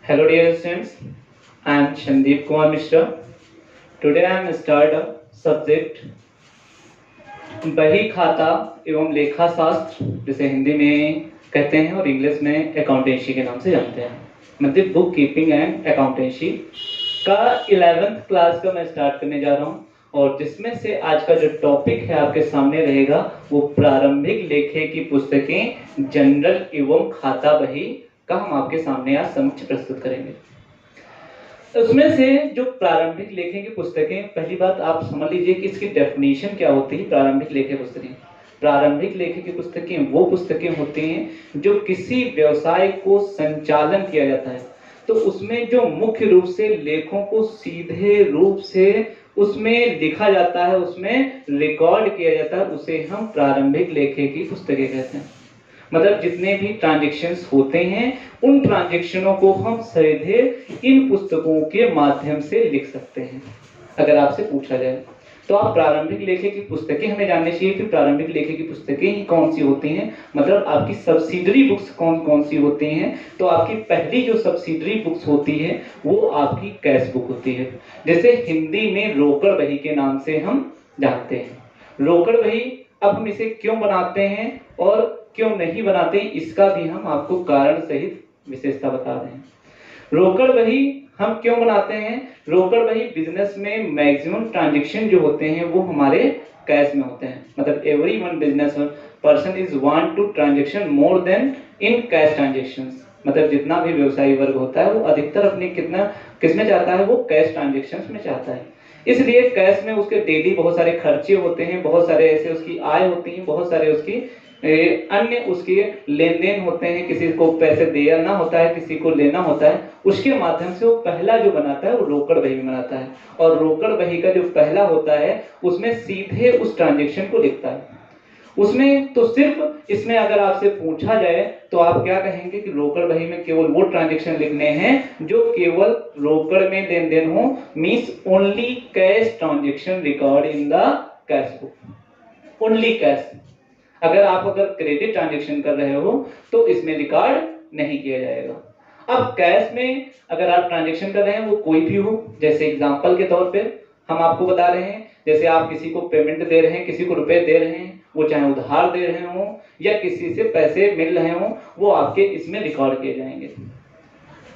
Hello dear students, I am Shandeep Kumar Mishra. Today I am start a subject बही खाता एवं लेखा शास्त्र, जिसे हिंदी में कहते हैं और इंग्लिश में अकाउंटेंसी के नाम से जानते हैं। मतलब बुक कीपिंग एंड अकाउंटेंसी का 11th क्लास का मैं स्टार्ट करने जा रहा हूँ, और जिसमें से आज का जो टॉपिक है आपके सामने रहेगा वो प्रारंभिक लेखे की पुस्तकें जनरल एवं खाता बही का हम आपके सामने आज समक्ष प्रस्तुत करेंगे। उसमें से जो प्रारंभिक लेखे की पुस्तकें, पहली बात आप समझ लीजिए कि इसकी डेफिनेशन क्या होती है। प्रारंभिक लेखे पुस्तकें, प्रारंभिक लेखे की पुस्तकें वो पुस्तकें होती हैं जो किसी व्यवसाय को संचालन किया जाता है, तो उसमें जो मुख्य रूप से लेखों को सीधे रूप से उसमें लिखा जाता है, उसमें रिकॉर्ड किया जाता है, उसे हम प्रारंभिक लेखे की पुस्तकें कहते हैं। मतलब जितने भी ट्रांजैक्शंस होते हैं उन ट्रांजैक्शनों को हम सीधे इन पुस्तकों के माध्यम से लिख सकते हैं। अगर आपसे पूछा जाए तो आप प्रारंभिक लेखे की पुस्तकें हमें जाननी चाहिए कि प्रारंभिक लेखे की पुस्तकें ही कौन सी होती हैं, मतलब आपकी सब्सिडरी बुक्स कौन कौन सी होती हैं। तो आपकी पहली जो सब्सिडरी बुक्स होती है वो आपकी कैश बुक होती है, जैसे हिंदी में रोकड़ बही के नाम से हम जानते हैं। रोकड़ बही, अब हम इसे क्यों बनाते हैं और क्यों नहीं बनाते, इसका भी हम आपको कारण सहित विशेषता बता रहे हैं। रोकड़ बही हम क्यों बनाते हैं? रोकड़ बही बिजनेस में मैक्सिमम ट्रांजैक्शन जो होते हैं वो हमारे कैश में होते हैं। मतलब every one business person is want to transaction more than in cash transactions. मतलब जितना भी व्यवसायी वर्ग होता है वो अधिकतर अपने किसमें चाहता है, वो कैश ट्रांजैक्शंस में चाहता है। इसलिए कैश में उसके डेली बहुत सारे खर्चे होते हैं, बहुत सारे ऐसे उसकी आय होती है, बहुत सारे उसकी अन्य उसके लेन देन होते हैं। किसी को पैसे देना होता है, किसी को लेना होता है, उसके माध्यम से वो पहला जो बनाता है वो रोकड़ बही बनाता है। और रोकड़ बही का जो पहला होता है उसमें सीधे उस ट्रांजैक्शन को लिखता है। उसमें तो सिर्फ इसमें अगर आपसे पूछा जाए तो आप क्या कहेंगे कि रोकड़ बही में केवल वो ट्रांजैक्शन लिखने हैं जो केवल रोकड़ में लेन देन हो, means only cash transaction record in the cash book, only cash. अगर क्रेडिट ट्रांजैक्शन कर रहे हो तो इसमें रिकॉर्ड नहीं किया जाएगा। अब कैश में अगर आप ट्रांजैक्शन कर रहे हैं वो कोई भी हो, जैसे एग्जांपल के तौर पे हम आपको बता रहे हैं, जैसे आप किसी को पेमेंट दे रहे हैं, किसी को रुपए दे रहे हैं, वो चाहे उधार दे रहे हो या किसी से पैसे मिल रहे हो, वो आपके इसमें रिकॉर्ड किए जाएंगे।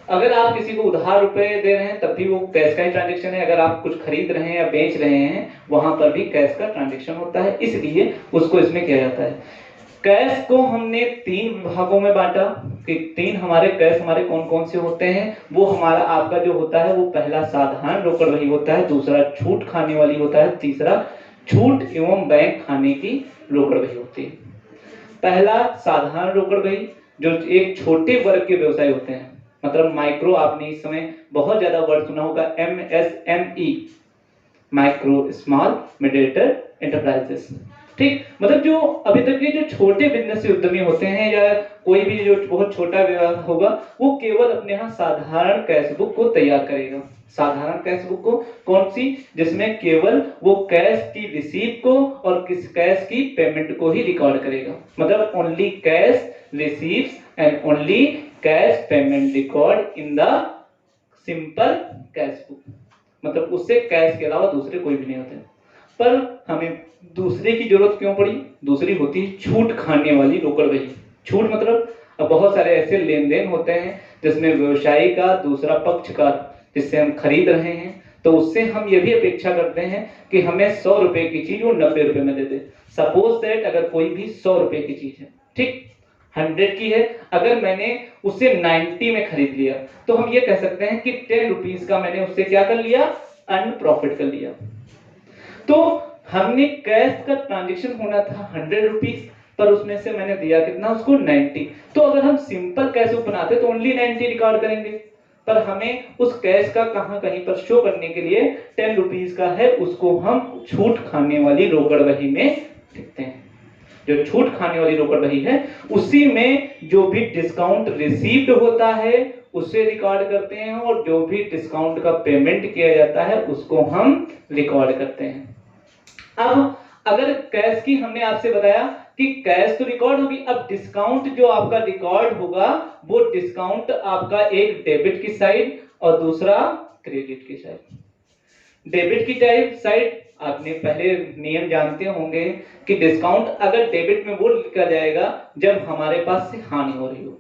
अगर आप किसी को उधार रुपए दे रहे हैं तब भी वो कैश का ही ट्रांजैक्शन है। अगर आप कुछ खरीद रहे हैं या बेच रहे हैं वहां पर भी कैश का ट्रांजैक्शन होता है, इसलिए उसको इसमें किया जाता है। कैश को हमने 3 भागों में बांटा कि 3 हमारे कैश हमारे कौन कौन से होते हैं। वो हमारा आपका जो होता है वो पहला साधारण रोकड़ बही होता है, दूसरा छूट खाने वाली होता है, तीसरा छूट एवं बैंक खाने की रोकड़ बही होती है। पहला साधारण रोकड़ बही जो एक छोटे वर्ग के व्यवसाय होते हैं, मतलब माइक्रो, आपने इस समय बहुत ज्यादा वर्ड सुना होगा MSME, micro small medium enterprises. ठीक, मतलब जो अभी तक के जो छोटे बिजनेस उद्यमी होते हैं या कोई भी जो बहुत छोटा व्यवसाय होगा वो केवल अपने यहाँ साधारण कैश बुक को तैयार करेगा। साधारण कैश बुक को कौन सी, जिसमें केवल वो कैश की रिसीव को और किस कैश की पेमेंट को ही रिकॉर्ड करेगा। मतलब only cash receives and only cash payment record in the simple cash book. मतलब उससे कैश के अलावा दूसरे कोई भी नहीं होते। पर हमें दूसरे की जरूरत क्यों पड़ी? दूसरी होती है छूट खाने वाली रोकड़ बही। छूट मतलब अब बहुत सारे ऐसे लेन देन होते हैं जिसमें व्यवसायी का दूसरा पक्ष का, जिससे हम खरीद रहे हैं, तो उससे हम ये भी अपेक्षा करते हैं कि हमें 100 रुपए की चीज वो 90 रुपए में दे दे। सपोज दैट अगर कोई भी 100 रुपए की चीज है, ठीक, 100 की है, अगर मैंने उसे 90 में खरीद लिया तो हम ये कह सकते हैं कि 10 रुपीज का मैंने उससे क्या कर लिया, अर्न प्रॉफिट कर लिया। तो हमने कैश का ट्रांजैक्शन होना था 100 रुपीज, पर उसमें से मैंने दिया कितना उसको 90। तो अगर हम सिंपल कैश बुक बनाते तो ओनली 90 रिकॉर्ड करेंगे, पर हमें उस कैश का कहीं पर शो करने के लिए 10 रुपीज का है, उसको हम छूट खाने वाली रोकड़ बही में लिखते हैं। जो छूट खाने वाली रोकड़ बही है उसी में जो भी डिस्काउंट रिसीव्ड होता है उसे रिकॉर्ड करते हैं, और जो भी डिस्काउंट का पेमेंट किया जाता है उसको हम रिकॉर्ड करते हैं। अब अगर कैश की हमने आपसे बताया कि कैश तो रिकॉर्ड होगी, अब डिस्काउंट जो आपका रिकॉर्ड होगा वो डिस्काउंट आपका एक डेबिट की साइड और दूसरा क्रेडिट की साइड। डेबिट की साइड आपने पहले नियम जानते होंगे कि डिस्काउंट अगर डेबिट में वो लिखा जाएगा जब हमारे पास से हानि हो रही हो,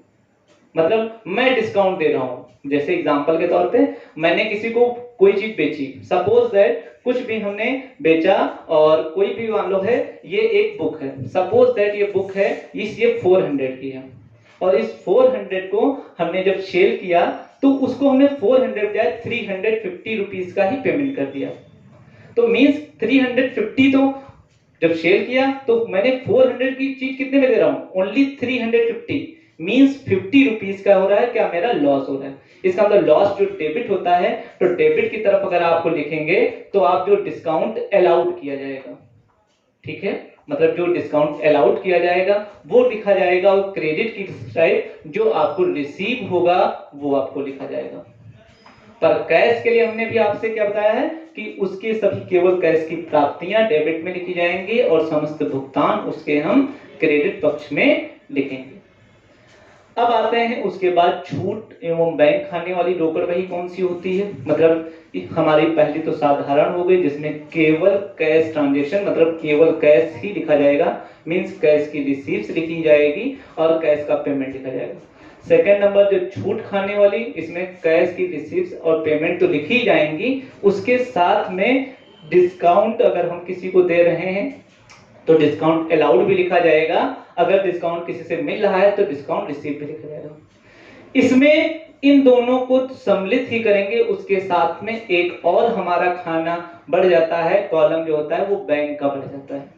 मतलब मैं डिस्काउंट दे रहा हूं। जैसे एग्जांपल के तौर पे मैंने किसी को कोई चीज बेची, सपोज दैट कुछ भी हमने बेचा और कोई भी मान लो है ये एक बुक है, सपोज दैट ये बुक है ये 400 की है और इस 400 को हमने जब सेल किया तो उसको हमने 400 जाए 350 रुपीज का ही पेमेंट कर दिया। तो मींस 350 तो जब सेल किया तो मैंने 400 की चीज कितने में दे रहा हूं, ओनली 350, मींस 50 रुपीज का हो रहा है क्या, मेरा लॉस हो रहा है। इसका मतलब लॉस जो डेबिट होता है, तो डेबिट की तरफ अगर आपको लिखेंगे तो आप जो डिस्काउंट अलाउड किया जाएगा, ठीक है, मतलब जो डिस्काउंट अलाउड किया जाएगा वो लिखा जाएगा और क्रेडिट की साइड जो आपको रिसीव होगा वो आपको लिखा जाएगा। पर कैश के लिए हमने भी आपसे क्या बताया है कि उसके सभी केवल कैश की प्राप्तियां डेबिट में लिखी जाएंगी और समस्त भुगतान उसके हम क्रेडिट पक्ष में लिखेंगे। अब आते हैं उसके बाद छूट एवं बैंक खाने वाली रोकड़ वही कौन सी होती है, मतलब हमारी पहली तो साधारण हो गई जिसमें केवल कैश ट्रांजैक्शन, मतलब केवल कैश ही लिखा जाएगा, मींस कैश की रिसीप्ट लिखी जाएगी और कैश का पेमेंट लिखा जाएगा। सेकेंड नंबर जो छूट खाने वाली, इसमें कैश की रिसीप्ट और पेमेंट तो लिखी जाएंगी, उसके साथ में डिस्काउंट अगर हम किसी को दे रहे हैं तो डिस्काउंट अलाउड भी लिखा जाएगा, अगर डिस्काउंट किसी से मिल रहा है तो डिस्काउंट रिसीव भी लिखा जाएगा। इसमें इन दोनों को सम्मिलित ही करेंगे, उसके साथ में एक और हमारा खाना बढ़ जाता है, कॉलम जो होता है वो बैंक का बढ़ जाता है।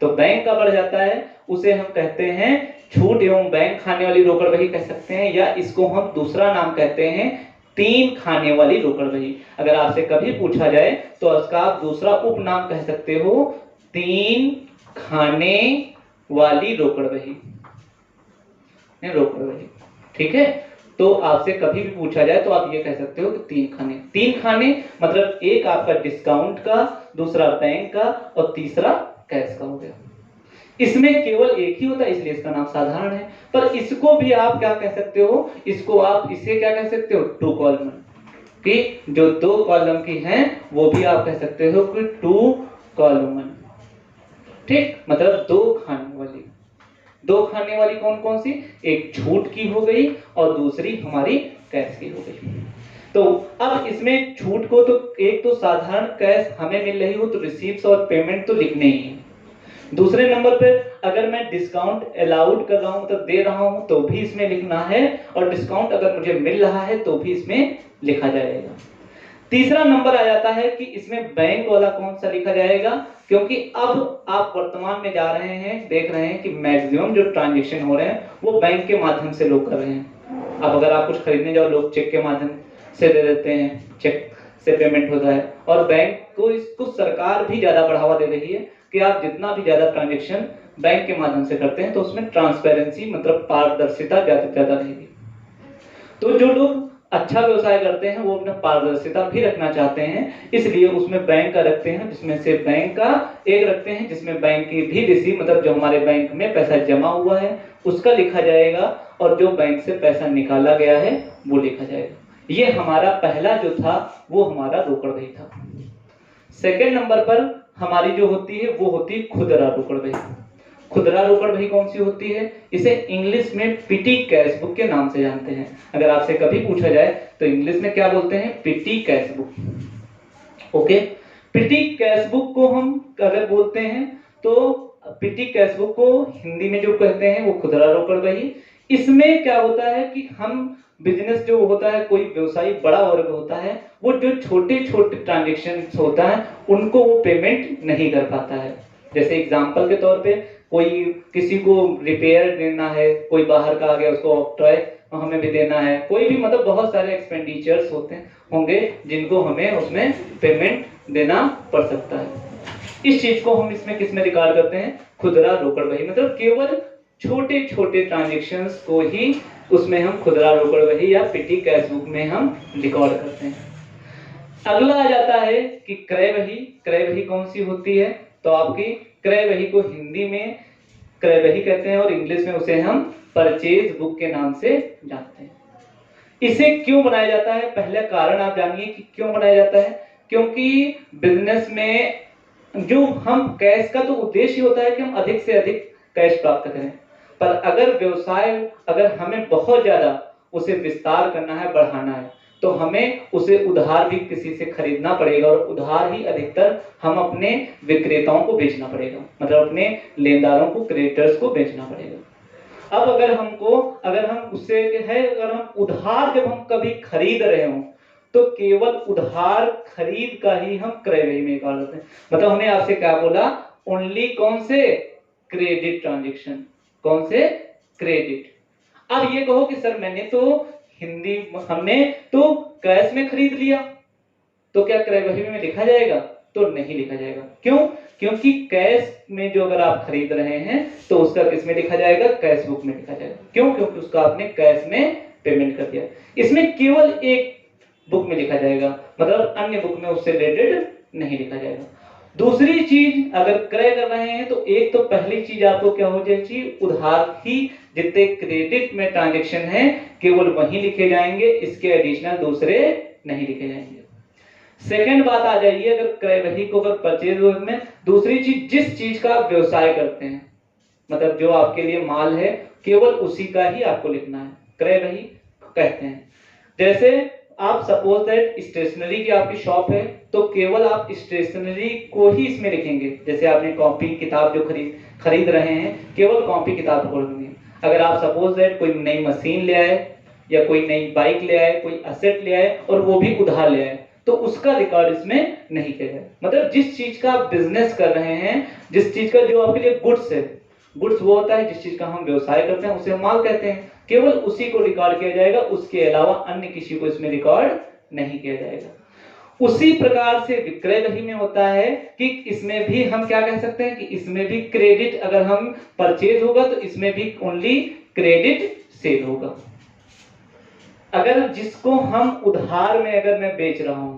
तो बैंक का बढ़ जाता है उसे हम कहते हैं छूट एवं बैंक खाने वाली रोकड़ वही कह सकते हैं, या इसको हम दूसरा नाम कहते हैं तीन खाने वाली रोकड़ वही। अगर आपसे कभी पूछा जाए तो उसका आप दूसरा उपनाम कह सकते हो तीन खाने वाली रोकड़ वही, रोकड़ वही, ठीक है। तो आपसे कभी भी पूछा जाए तो आप ये कह सकते हो कि तीन खाने मतलब एक आपका डिस्काउंट का, दूसरा बैंक का और तीसरा कैश का हो गया। इसमें केवल एक ही होता है इसलिए इसका नाम साधारण है, पर इसको भी आप क्या कह सकते हो, इसको आप इसे क्या कह सकते हो, टू कॉलम, कि जो दो कॉलम की हैं वो भी आप कह सकते हो कि टू कॉलम, ठीक, मतलब दो खाने वाली कौन कौन सी, एक छूट की हो गई और दूसरी हमारी कैश की हो गई। तो अब इसमें छूट को तो एक तो साधारण कैश हमें मिल रही हो तो रिसीप्ट और पेमेंट तो लिखने ही है। दूसरे नंबर पे अगर मैं डिस्काउंट अलाउड कर रहा हूं मतलब दे रहा हूं तो भी इसमें लिखना है, और डिस्काउंट अगर मुझे मिल रहा है तो भी इसमें लिखा जाएगा। तीसरा नंबर आ जाता है कि इसमें बैंक वाला कौन सा लिखा जाएगा, क्योंकि अब आप वर्तमान में जा रहे हैं, देख रहे हैं कि मैक्सिमम जो ट्रांजैक्शन हो रहे हैं वो बैंक के माध्यम से लोग कर रहे हैं। अब अगर आप कुछ खरीदने जाओ लोग चेक के माध्यम से दे देते हैं, चेक से पेमेंट होता है, और बैंक को इसको सरकार भी ज्यादा बढ़ावा दे रही है कि आप जितना भी ज्यादा ट्रांजैक्शन बैंक के माध्यम से करते हैं तो उसमें ट्रांसपेरेंसी मतलब पारदर्शिता ज्यादा रहेगी। तो जो लोग अच्छा व्यवसाय करते हैं वो अपना पारदर्शिता भी रखना चाहते हैं, इसलिए उसमें बैंक का रखते हैं, जिसमें से बैंक का एक रखते हैं जिसमें बैंक की भी रिसीव मतलब जो हमारे बैंक में पैसा जमा हुआ है उसका लिखा जाएगा, और जो बैंक से पैसा निकाला गया है वो लिखा जाएगा। ये हमारा पहला जो था वो हमारा रोकड़ वही था। सेकेंड नंबर पर हमारी जो होती है वो होती है खुदरा रोकड़ वही। खुदरा रोकड़ वही कौन सी होती है, इसे इंग्लिश में पिटी कैश बुक के नाम से जानते हैं। अगर आपसे कभी पूछा जाए तो इंग्लिश में क्या बोलते हैं, पिटी कैश बुक। ओके, पिटी कैश बुक को हम अगर बोलते हैं तो पिटी कैश बुक को हिंदी में जो कहते हैं वो खुदरा रोकड़ वही। इसमें क्या होता है कि हम बिजनेस जो होता है, कोई व्यवसायी बड़ा वर्ग होता है, वो जो छोटे छोटे ट्रांजेक्शन होता है उनको वो पेमेंट नहीं कर पाता है। जैसे एग्जांपल के तौर पे कोई किसी को रिपेयर देना है, कोई बाहर का आ गया उसको ऑक्ट्रॉय हमें भी देना है, कोई भी मतलब बहुत सारे एक्सपेंडिचर्स होंगे जिनको हमें उसमें पेमेंट देना पड़ सकता है। इस चीज को हम इसमें किस में रिकॉर्ड करते हैं, खुदरा रोकड़ वही, मतलब केवल छोटे छोटे ट्रांजेक्शंस को ही उसमें हम खुदरा रोकड़ वही या पिटी कैश बुक में हम रिकॉर्ड करते हैं। अगला आ जाता है कि क्रय वही। क्रय वही कौन सी होती है, तो तो आपकी क्रय बही को हिंदी में क्रय बही कहते हैं और इंग्लिश में उसे हम परचेज बुक के नाम से जानते हैं। इसे क्यों बनाया जाता है, पहले कारण आप जानिए कि क्यों बनाया जाता है। क्योंकि बिजनेस में जो हम कैश का तो उद्देश्य होता है कि हम अधिक से अधिक कैश प्राप्त करें, पर अगर व्यवसाय अगर हमें बहुत ज्यादा उसे विस्तार करना है, बढ़ाना है, तो हमें उसे उधार भी किसी से खरीदना पड़ेगा और उधार ही अधिकतर हम अपने विक्रेताओं को बेचना पड़ेगा, मतलब अपने लेनदारों को, क्रेडिटर्स को बेचना पड़ेगा। अब अगर हम उससे है, अगर हम उधार जब हम कभी खरीद रहे हो तो केवल उधार खरीद का ही हम क्रय बही में निकाल लेते हैं। मतलब हमने आपसे क्या बोला, ओनली कौन से क्रेडिट ट्रांजेक्शन, कौन से क्रेडिट। अब ये कहो कि सर मैंने तो हमने तो कैश में खरीद लिया, तो क्या क्रय बही में लिखा जाएगा? तो नहीं लिखा जाएगा। क्यों? क्योंकि कैश में जो अगर आप खरीद रहे हैं तो उसका किस में लिखा जाएगा? कैश बुक में लिखा जाएगा। क्यों? क्योंकि उसका आपने कैश में पेमेंट कर दिया। इसमें केवल एक बुक में लिखा जाएगा, मतलब अन्य बुक में उससे रिलेटेड नहीं लिखा जाएगा। दूसरी चीज, अगर क्रय कर रहे हैं तो एक तो पहली चीज आपको क्या हो जाएगी, उधार ही जितने क्रेडिट में ट्रांजैक्शन है केवल वही लिखे जाएंगे, इसके एडिशनल दूसरे नहीं लिखे जाएंगे। सेकंड बात आ जाइए, अगर क्रय बही को अगर परचेज में, दूसरी चीज जिस चीज का आप व्यवसाय करते हैं, मतलब जो आपके लिए माल है केवल उसी का ही आपको लिखना है, क्रय बही कहते हैं। जैसे आप सपोज दैट स्टेशनरी की आपकी शॉप है तो केवल आप स्टेशनरी को ही इसमें लिखेंगे। जैसे आपने कॉपी किताब जो खरीद रहे हैं, केवल कॉपी किताब को लिखेंगे। अगर आप सपोज दैट कोई नई मशीन ले आए या कोई नई बाइक ले आए, कोई असेट ले आए और वो भी उधार ले आए, तो उसका रिकॉर्ड इसमें नहीं किया जाए। मतलब जिस चीज का आप बिजनेस कर रहे हैं, जिस चीज का जो आपके लिए गुड्स है, गुड्स वो होता है जिस चीज का हम व्यवसाय करते हैं, उसे हम माल कहते हैं, केवल उसी को रिकॉर्ड किया जाएगा, उसके अलावा अन्य किसी को इसमें रिकॉर्ड नहीं किया जाएगा। उसी प्रकार से विक्रय बही में होता है कि इसमें भी हम क्या कह सकते हैं कि इसमें भी क्रेडिट, अगर हम परचेज होगा तो इसमें भी ओनली क्रेडिट सेल होगा। अगर जिसको हम उधार में अगर मैं बेच रहा हूं,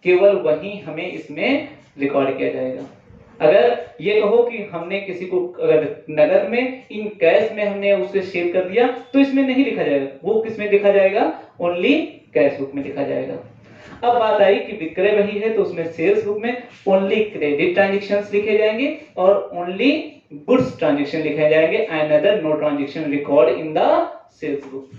केवल वही हमें इसमें रिकॉर्ड किया जाएगा। अगर ये कहो कि हमने किसी को अगर नगद में, इन कैश में हमने उसे सेल कर दिया, तो इसमें नहीं लिखा जाएगा, वो किस में लिखा जाएगा? ओनली कैश बुक में लिखा जाएगा। अब बात आई कि विक्रय बही है तो उसमें सेल्स बुक में ओनली क्रेडिट ट्रांजैक्शंस लिखे जाएंगे और ओनली गुड्स ट्रांजैक्शन लिखे जाएंगे, and other no transaction record in the sales book.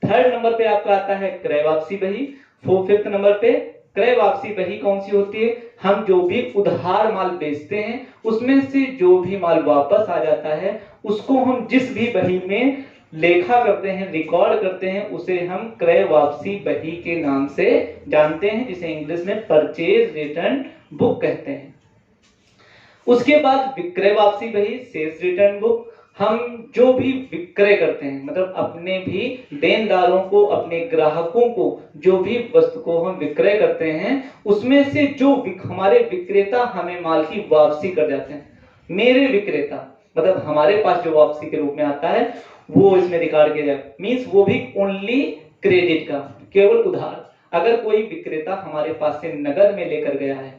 Third number पे आपका आता है क्रय वापसी बही। फिफ्थ नंबर पे क्रय वापसी बही कौन सी होती है? हम जो भी उधार माल बेचते हैं उसमें से जो भी माल वापस आ जाता है उसको हम जिस भी बही में लेखा करते हैं, रिकॉर्ड करते हैं, उसे हम क्रय वापसी बही के नाम से जानते हैं, जिसे इंग्लिश में परचेज रिटर्न बुक कहते हैं। उसके बाद विक्रय वापसी बही, सेल्स रिटर्न बुक। हम जो भी विक्रय करते हैं, मतलब अपने भी देनदारों को, अपने ग्राहकों को जो भी वस्तु को हम विक्रय करते हैं, उसमें से जो हमारे विक्रेता हमें माल की वापसी कर जाते हैं, मेरे विक्रेता मतलब हमारे पास जो वापसी के रूप में आता है वो इसमें रिकॉर्ड किया जाए। मींस वो भी ओनली क्रेडिट का, केवल उधार। अगर कोई विक्रेता हमारे पास से नगद में लेकर गया है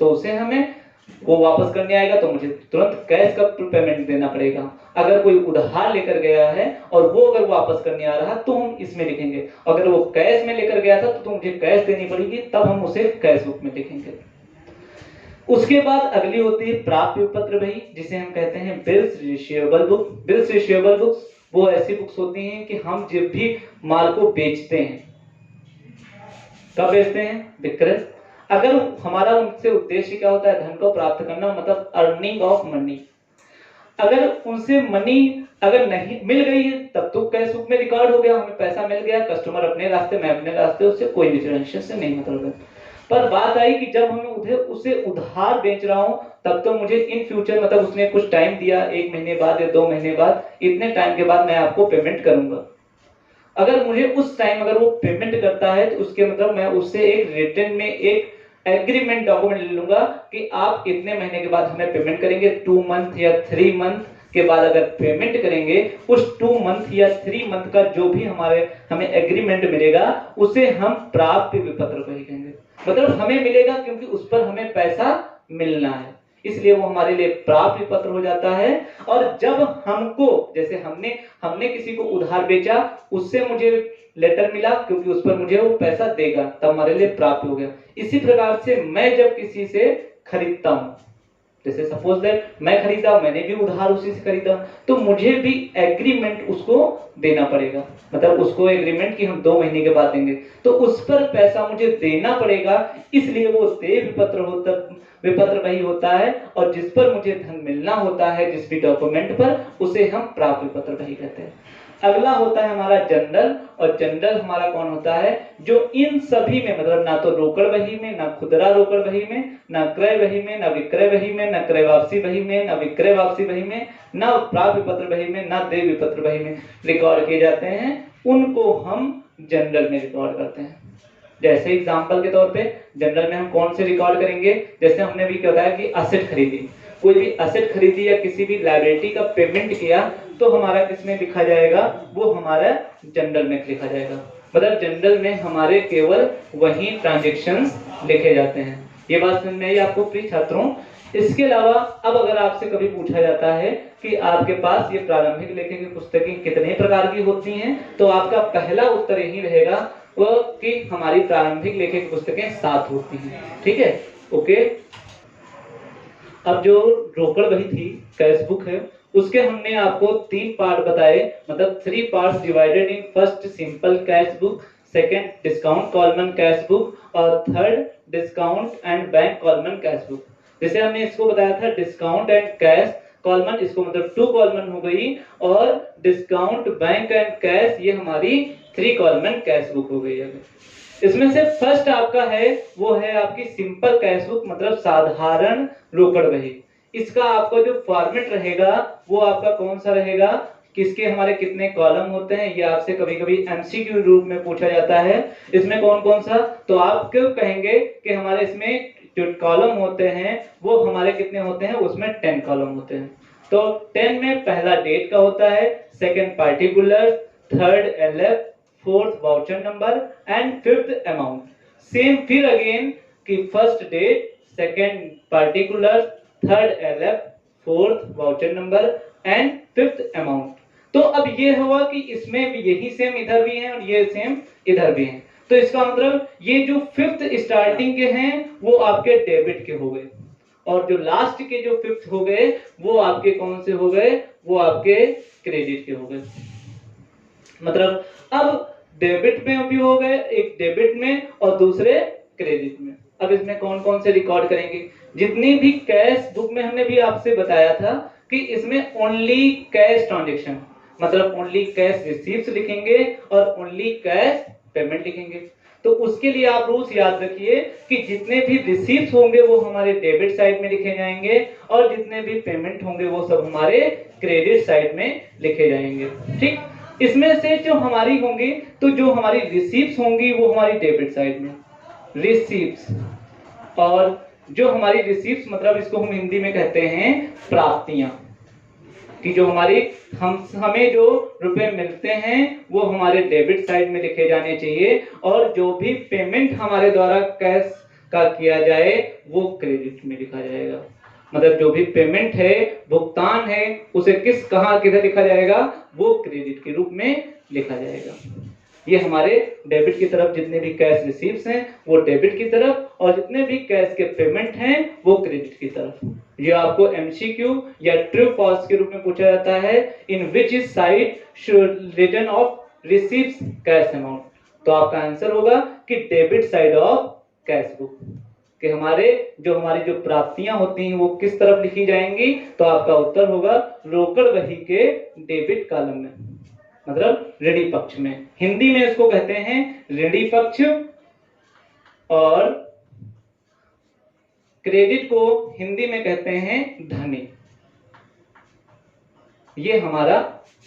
तो उसे हमें वो वापस करने आएगा तो मुझे तुरंत कैश का पेमेंट देना पड़ेगा। अगर कोई उधार लेकर गया है और वो अगर वापस करने आ रहा तो हम इसमें लिखेंगे। अगर वो कैश में लेकर गया था तो मुझे कैश देनी पड़ेगी, तब हम उसे कैश बुक में लिखेंगे। उसके बाद अगली होती है प्राप्य पत्र बही, जिसे हम कहते हैं bills receivable book. Bills receivable books वो ऐसी बुक्स होती हैं कि हम जब भी माल को बेचते हैं, कब बेचते हैं? विक्रय। अगर हमारा उनसे उद्देश्य क्या होता है? धन को प्राप्त करना, मतलब अर्निंग ऑफ मनी। अगर उनसे मनी अगर नहीं मिल गई है तब तो कैश बुक में रिकॉर्ड हो गया, हमें पैसा मिल गया, कस्टमर अपने रास्ते, मैं अपने रास्ते, उससे कोई भी ट्रांजेक्शन से नहीं मतलब है। पर बात आई कि जब हमें उसे उधार बेच रहा हूं तब तो मुझे इन फ्यूचर, मतलब उसने कुछ टाइम दिया, 1 महीने बाद या 2 महीने बाद, इतने टाइम के बाद मैं आपको पेमेंट करूंगा। अगर मुझे उस टाइम अगर वो पेमेंट करता है तो उसके मतलब मैं उससे एक रिटर्न में एक एग्रीमेंट डॉक्यूमेंट ले लूंगा कि आप इतने महीने के बाद हमें पेमेंट करेंगे। 2 मंथ या 3 मंथ के बाद अगर पेमेंट करेंगे, उस 2 मंथ या 3 मंथ का जो भी हमें एग्रीमेंट मिलेगा उसे हम प्राप्य विपत्र कहेंगे। मतलब हमें मिलेगा क्योंकि उस पर हमें पैसा मिलना है। इसलिए वो हमारे लिए प्राप्य विपत्र हो जाता है। और जब हमको, जैसे हमने किसी को उधार बेचा, उससे मुझे लेटर मिला क्योंकि उस पर मुझे वो पैसा देगा, तब हमारे लिए प्राप्य हो गया। इसी प्रकार से मैं जब किसी से खरीदता हूं, जैसे सपोज दैट मैं खरीदा, मैंने भी उधार उसी से खरीदा, तो मुझे भी एग्रीमेंट उसको देना पड़ेगा। मतलब उसको एग्रीमेंट कि हम 2 महीने के बाद देंगे, तो उस पर पैसा मुझे देना पड़ेगा, इसलिए वो देय विपत्र वही होता है। और जिस पर मुझे धन मिलना होता है, जिस भी डॉक्यूमेंट पर, उसे हम प्राप्य विपत्र वही कहते हैं। अगला होता है हमारा जनरल, और जनरल हमारा कौन होता है, जो इन सभी में, मतलब ना तो रोकड़ वही में, ना खुदरा रोकड़ वही में, ना क्रय वही में, ना विक्रय वही में, ना क्रय वापसी वही में, ना विक्रय वापसी वही में, ना प्राप्य विपत्र वही में, ना देय विपत्र वही में रिकॉर्ड किए जाते हैं, उनको हम जनरल में रिकॉर्ड करते हैं। जैसे एग्जांपल के तौर पे जनरल में हम कौन से रिकॉर्ड करेंगे, जैसे हमने भी बताया कि असेट खरीदी, कोई भी असेट खरीदी या किसी भी लायबिलिटी का पेमेंट किया, तो हमारा किसमें लिखा जाएगा, वो हमारा जनरल में लिखा जाएगा। मतलब जनरल में हमारे केवल वही ट्रांजैक्शंस लिखे जाते हैं। ये बात समझ में आई आपको प्रिय छात्रों? इसके अलावा अब अगर आपसे कभी पूछा जाता है कि आपके पास ये प्रारंभिक लेखे की पुस्तकें कितने प्रकार की होती हैं, तो आपका पहला उत्तर यही रहेगा वो कि हमारी प्रारंभिक लेखे की पुस्तकें 7 होती हैं। ठीक है, ओके। अब जो रोकड़ बही थी, कैश बुक है, उसके हमने आपको 3 पार्ट बताए, मतलब 3 parts divided in first simple cash book, second discount column cash book, और third discount and bank column cash book. जैसे हमने इसको बताया था डिस्काउंट एंड कैश कॉलमन, इसको मतलब 2 कॉलमन हो गई, और डिस्काउंट बैंक एंड कैश ये हमारी 3 कॉलमन कैश बुक हो गई। इसमें से फर्स्ट आपका है वो है आपकी सिंपल कैश बुक, मतलब साधारण रोकड़ बही। इसका आपका जो फॉर्मेट रहेगा वो आपका कौन सा रहेगा, किसके हमारे कितने कॉलम होते हैं, ये आपसे कभी कभी एमसीक्यू रूप में पूछा जाता है। इसमें कौन कौन सा, तो आप क्यों कहेंगे कि हमारे इसमें जो कॉलम होते हैं वो हमारे कितने होते हैं, उसमें 10 कॉलम होते हैं। तो 10 में पहला डेट का होता है, second particular, third LF, fourth voucher number and fifth amount. Same फिर अगेन कि first date, second particular, third LF, fourth voucher number and fifth amount. तो अब ये हुआ कि इसमें भी यही सेम इधर भी है और ये सेम इधर भी है, तो इसका मतलब ये जो फिफ्थ स्टार्टिंग के हैं वो आपके डेबिट के हो गए, और जो लास्ट के जो फिफ्थ हो गए वो आपके कौन से हो गए, वो आपके क्रेडिट के हो गए। मतलब अब डेबिट में भी हो गए, एक डेबिट में और दूसरे क्रेडिट में। अब इसमें कौन कौन से रिकॉर्ड करेंगे, जितनी भी कैश बुक में हमने भी आपसे बताया था कि इसमें ओनली कैश ट्रांजैक्शन, मतलब ओनली कैश रिसीव्स लिखेंगे और ओनली कैश पेमेंट लिखेंगे। तो उसके लिए आप रूल्स याद रखिए कि जितने भी रिसीव्स होंगे वो हमारे डेबिट साइड में लिखे जाएंगे, और जितने भी पेमेंट होंगे वो सब हमारे क्रेडिट साइड में लिखे जाएंगे। ठीक, इसमें से जो हमारी होंगी, तो जो हमारी रिसीव्स होंगी वो हमारी डेबिट साइड में रिसीव्स, और जो हमारी रिसीव्स मतलब इसको हम हिंदी में कहते हैं प्राप्तियां, कि जो हमारी हमें जो रुपए मिलते हैं वो हमारे डेबिट साइड में लिखे जाने चाहिए, और जो भी पेमेंट हमारे द्वारा कैश का किया जाए वो क्रेडिट में लिखा जाएगा। मतलब जो भी पेमेंट है, भुगतान है, उसे कहां किधर लिखा जाएगा, वो क्रेडिट के रूप में लिखा जाएगा। ये हमारे डेबिट की तरफ जितने भी कैश रिसीव्स हैं वो डेबिट की तरफ, और जितने भी कैश के पेमेंट हैं वो क्रेडिट की तरफ। ये आपको एमसीक्यू या ट्रू फॉल्स के रूप में पूछा जाता है, in which side should return of receives cash amount. तो आपका आंसर होगा कि debit side of cash book, कि हमारी जो प्राप्तियां होती हैं वो किस तरफ लिखी जाएंगी, तो आपका उत्तर होगा रोकड़ बही के डेबिट कॉलम में, मतलब ऋणी पक्ष में। हिंदी में इसको कहते हैं ऋणी पक्ष, और क्रेडिट को हिंदी में कहते हैं धनी। ये हमारा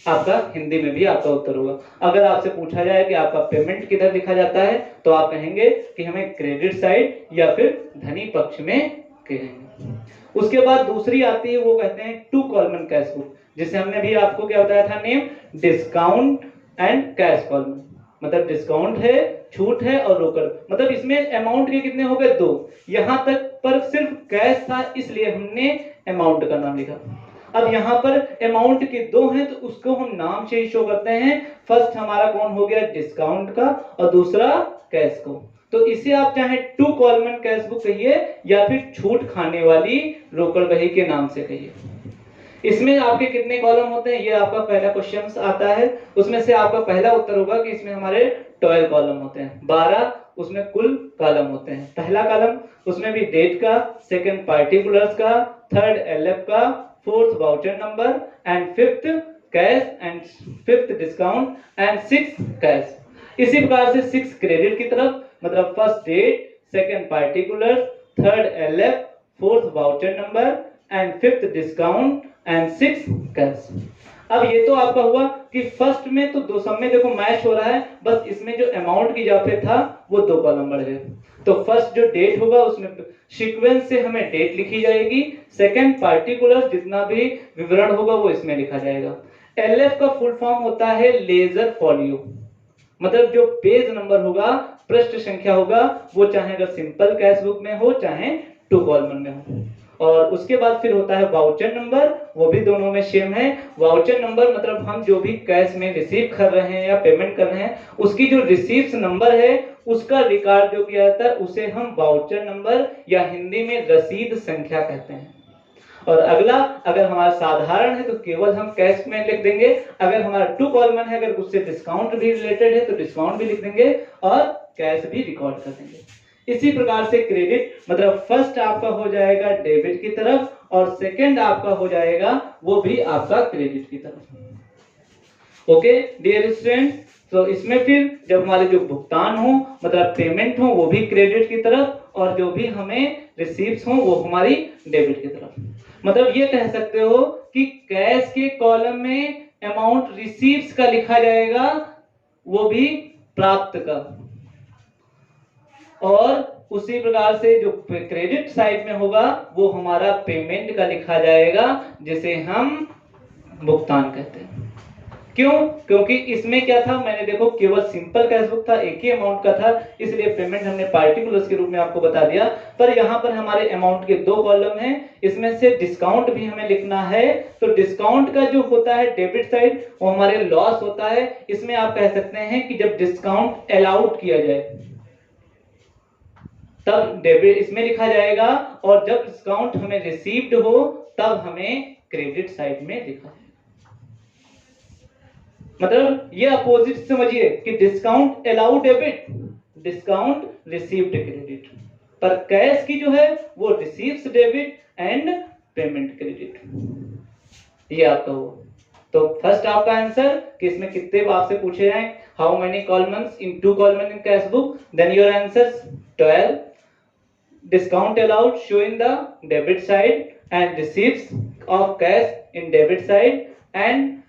आपका हिंदी में भी आपका उत्तर होगा। अगर आपसे पूछा जाए कि आपका पेमेंट किधर लिखा जाता है, तो आप कहेंगे कि हमें क्रेडिट साइड या फिर धनी पक्ष में कहेंगे। उसके बाद दूसरी आती है, वो कहते हैं 2 कॉलमन कैश बुक, जिसे हमने भी आपको क्या बताया था नेम, डिस्काउंट एंड कैश कॉलमन। मतलब डिस्काउंट है, छूट है और रोकड़, मतलब इसमें अमाउंट के कितने हो गए 2, यहां तक पर सिर्फ कैश था इसलिए हमने अमाउंट का नाम लिखा। अब यहाँ पर अमाउंट के दो हैं तो उसको हम नाम से ही शो करते हैं। फर्स्ट हमारा कौन हो गया, डिस्काउंट का, और दूसरा कैश को। तो इसे आप चाहे टू कॉलमन कैश बुक कहिए या फिर छूट खाने वाली रोकड़ बही के नाम से कहिए। इसमें आपके कितने कॉलम होते हैं, ये आपका पहला क्वेश्चन आता है। उसमें से आपका पहला उत्तर होगा कि इसमें हमारे 12 कॉलम होते हैं, 12 उसमें कुल कॉलम होते हैं। पहला कॉलम उसमें भी डेट का, सेकंड पार्टिकुलर्स का, थर्ड एलएफ का, fourth voucher number and fifth cash and fifth discount and six cash. इसी प्रकार से 6 क्रेडिट की तरफ, मतलब first date, second particular, third LF, fourth voucher number and fifth discount and 6 cash. अब ये तो आपका हुआ कि फर्स्ट में तो दो सब में देखो मैच हो रहा है, बस इसमें जो अमाउंट की जगह पे था वो 2 कॉलम बढ़ गए। तो फर्स्ट जो डेट होगा उसमें सीक्वेंस से हमें डेट लिखी जाएगी, सेकंड पार्टिकुलर जितना भी विवरण होगा वो इसमें लिखा जाएगा। एलएफ का फुल फॉर्म होता है लेजर फॉलियो, मतलब जो पेज नंबर होगा, पृष्ठ संख्या होगा, वो चाहे अगर सिंपल कैश बुक में हो चाहे टू कॉलमन में हो। और उसके बाद फिर होता है वाउचर नंबर, वो भी दोनों में सेम है। वाउचर नंबर मतलब हम जो भी कैश में रिसीव कर रहे हैं या पेमेंट कर रहे हैं उसकी जो रिसीव्स नंबर है उसका रिकॉर्ड जो किया जाता है उसे हम वाउचर नंबर या हिंदी में रसीद संख्या कहते हैं। और अगला अगर हमारा साधारण है तो केवल हम कैश में लिख देंगे, अगर हमारा टू कॉलमन है अगर उससे डिस्काउंट भी रिलेटेड है तो डिस्काउंट भी लिख देंगे और कैश भी रिकॉर्ड कर देंगे। इसी प्रकार से क्रेडिट मतलब फर्स्ट आपका हो जाएगा डेबिट की तरफ और सेकंड आपका हो जाएगा वो भी आपका क्रेडिट की तरफ। ओके डियर स्टूडेंट, तो इसमें फिर जब हमारे जो भुगतान हो मतलब पेमेंट हो वो भी क्रेडिट की तरफ और जो भी हमें रिसीव्स हो वो हमारी डेबिट की तरफ। मतलब ये कह सकते हो कि कैश के कॉलम में अमाउंट रिसीव्स का लिखा जाएगा, वो भी प्राप्त का, और उसी प्रकार से जो क्रेडिट साइड में होगा वो हमारा पेमेंट का लिखा जाएगा जिसे हम भुगतान कहते हैं। क्यों? क्योंकि इसमें क्या था, मैंने देखो केवल सिंपल कैश बुक था, एक ही अमाउंट का था, इसलिए पेमेंट हमने पार्टिकुलर्स के रूप में आपको बता दिया। पर यहाँ पर हमारे अमाउंट के 2 कॉलम हैं, इसमें से डिस्काउंट भी हमें लिखना है। तो डिस्काउंट का जो होता है डेबिट साइड वो हमारे लॉस होता है। इसमें आप कह सकते हैं कि जब डिस्काउंट अलाउड किया जाए तब डेबिट इसमें लिखा जाएगा और जब डिस्काउंट हमें रिसीव्ड हो तब हमें क्रेडिट साइड में लिखा जाएगा। मतलब ये अपोजिट समझिए कि discount allow debit, discount received credit, पर कैश की जो है वो receives debit and payment credit. ये आपका हो। तो फर्स्ट आपका आंसर कि इसमें कितने आपसे पूछे जाए, how many columns in 2 column in cash book, then your answers 12. Discount allowed show in the debit side and receipts of cash in debit side and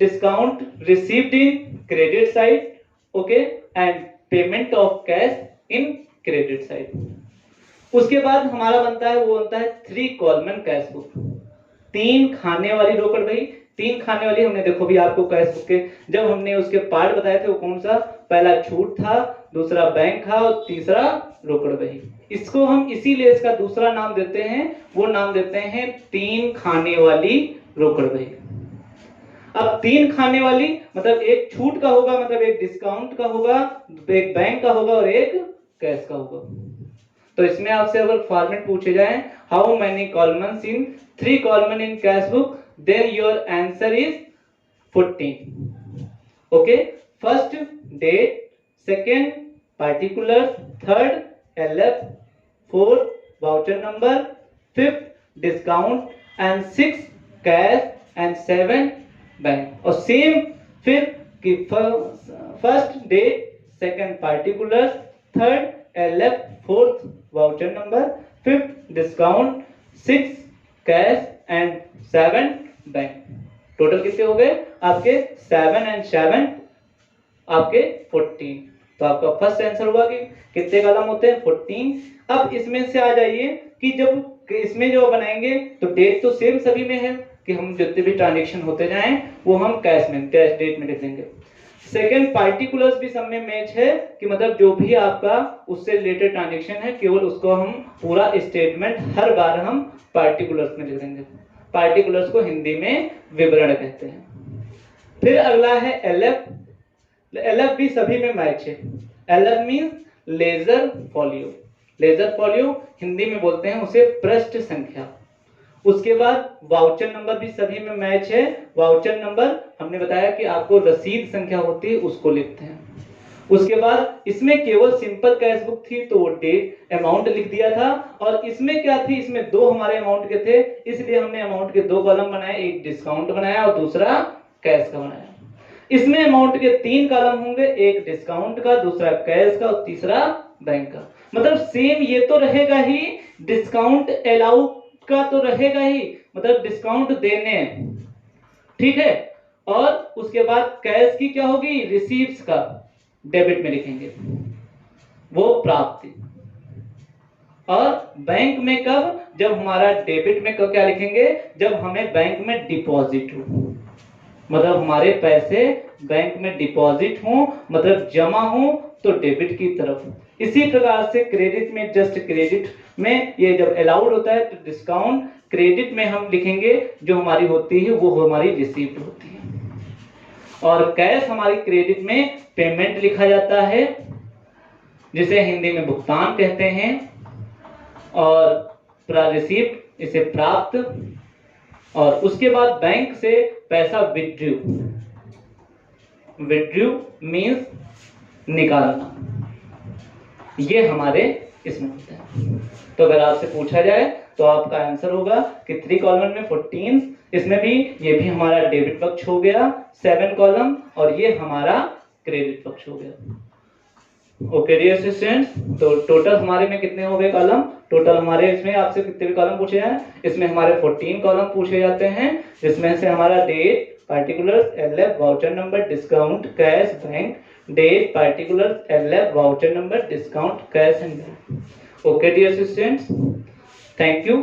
discount received in credit side, okay, and payment of cash in credit side. उसके बाद हमारा बनता है वो बनता है 3 कॉलमन cash book, 3 खाने वाली रोकड़ बही। 3 खाने वाली हमने देखो भी आपको कैश बुक के जब हमने उसके पार्ट बताए थे वो कौन सा, पहला छूट था, दूसरा बैंक था और तीसरा रोकड़ बही। इसको हम इसीलिए इसका दूसरा नाम देते हैं, वो नाम देते हैं 3 खाने वाली रोकड़ बही। अब 3 खाने वाली मतलब एक छूट का होगा, मतलब एक डिस्काउंट का होगा, एक बैंक का होगा और एक कैश का होगा। तो इसमें आपसे अगर फॉर्मेट पूछे जाए how many columns in 3 column in cash book, then your answer is 14. Okay, first date, second particular, third LF, fourth voucher number, fifth discount and 6 cash and 7 bank. और सेम फिर कि first date, second particular, third LF, fourth voucher number, fifth discount, 6 cash and 7 bank. Total कितने हो गए आपके 7 and 7 आपके 14। तो आपका फर्स्ट आंसर हुआ कि कितने कॉलम होते हैं 14। अब इसमें से आ जाइए कि जब इसमें जो बनाएंगे तो डेट तो सेम सभी में है कि हम जितने भी ट्रांजैक्शन होते जाएं वो हम कैश डेट में लिख देंगे। सेकेंड पार्टिकुलर्स भी सब में मैच है कि मतलब जो भी आपका उससे रिलेटेड ट्रांजेक्शन है केवल उसको हम पूरा स्टेटमेंट हर बार हम पार्टिकुलर्स में लिख देंगे। पार्टिकुलर्स को हिंदी में विवरण कहते हैं। फिर अगला है एलएफ। एलएफ भी सभी में मैच है। LF means ledger folio. Ledger folio Hindi में बोलते हैं उसे पृष्ठ संख्या। उसके बाद वाउचर नंबर भी सभी में मैच है। वाउचर नंबर हमने बताया कि आपको रसीद संख्या होती है उसको लिखते हैं। उसके बाद इसमें केवल सिंपल कैश बुक थी तो वो डेट अमाउंट लिख दिया था, और इसमें क्या थी, इसमें दो हमारे अमाउंट के थे, इसलिए हमने अमाउंट के दो कॉलम बनाए, एक डिस्काउंट बनाया और दूसरा कैश का बनाया। इसमें अमाउंट के तीन कॉलम होंगे, एक डिस्काउंट का, दूसरा कैश का और तीसरा बैंक का। मतलब सेम ये तो रहेगा ही, डिस्काउंट अलाउ का तो रहेगा ही, मतलब डिस्काउंट देने, ठीक है। और उसके बाद कैश की क्या होगी, रिसीव्स का डेबिट में लिखेंगे, वो प्राप्ति। और बैंक में कब, जब हमारा डेबिट में कब क्या लिखेंगे, जब हमें बैंक में डिपॉजिट हो, मतलब हमारे पैसे बैंक में डिपॉजिट हो, मतलब जमा हो तो डेबिट की तरफ। इसी प्रकार से क्रेडिट में जस्ट क्रेडिट में ये जब अलाउड होता है तो डिस्काउंट, क्रेडिट में हम लिखेंगे जो हमारी होती है वो हमारी रिसीप्ट होती है। और कैश हमारी क्रेडिट में पेमेंट लिखा जाता है जिसे हिंदी में भुगतान कहते हैं, और रिसीप्ट इसे प्राप्त। और उसके बाद बैंक से पैसा विथड्रू। विथड्रू मींस निकालना, ये हमारे इसमें होता है। तो अगर आपसे पूछा जाए तो आपका आंसर होगा कि 3 कॉलम में 14, इसमें भी ये भी हमारा डेबिट पक्ष हो गया 7 कॉलम, और ये हमारा क्रेडिट पक्ष हो गया। ओके डियर स्टूडेंट्स, तो टोटल हमारे में कितने हो गए कॉलम, टोटल हमारे इसमें आपसे कितने कॉलम पूछे हैं, इसमें हमारे 14 कॉलम पूछे जाते हैं, जिसमें से हमारा date, particulars, LF, voucher number, discount, cash, bank, date, particulars, LF, voucher number, discount, cash and bank. Okay dear students, thank you.